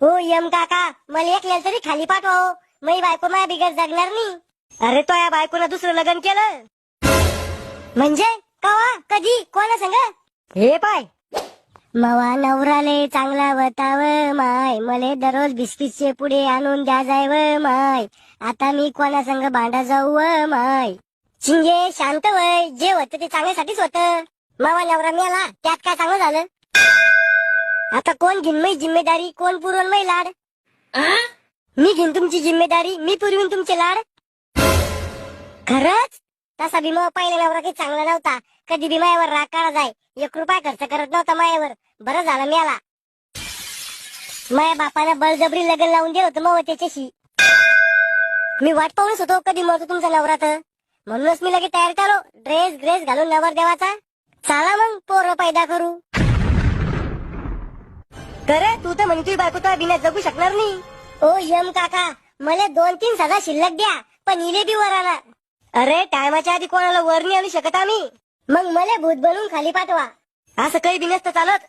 हो यम काका, मला एकल्याला तरी खाली पाठवा हो. मी बायको माझ्या बिगर जगणार नाही. अरे तो या बायकोनं दुसरं लग्न केलं म्हणजे कवा कधी कोणा संग? हे पाय मवा नवराले चांगला बताव माय, मले दररोज बिस्किटचे पुढे आणून द्या जाय व माय. आता मी कोणा संग भांडा जाऊ व माय. चिंगे शांत वय, जे होतं ते चांगल्यासाठीच होतं. मावा नवरा मेला त्यात काय चांगलं झालं? आता कोण घेईन मी जिम्मेदारी, कोण पुरवून मी लाड? मी घेईन तुमची जिम्मेदारी, मी पुरवीन तुमचे लाड. खरंच तसा भीमा पहिला नवरा काही चांगला नव्हता. कधी बी मायावर राग काढा जाय, 1 रुपया खर्च करत नव्हता मायावर. बरं झालं मेला. माया बापानं बळजबरी लग्न लावून दिलं होतं मग त्याच्याशी. मी वाट पाहूनच होतो कधी मरतो तुमचा नवरा तर. म्हणूनच मी लगेच तयार झालो, ड्रेस घालून नवर देवाचा. चला मग पोरं पैदा करू. करे तू तर म्हणे तुझी बायको तर बिना जगू शकणार नाही. ओ यम काका, मला 2-3 सदा शिल्लक द्या, पण इले बी वर आणा. अरे टायमाच्या आधी कोणाला वर नाही आणू शकत आम्ही. मग मला भूत बनवून खाली पाठवा. असं काही बी नसतं चालत.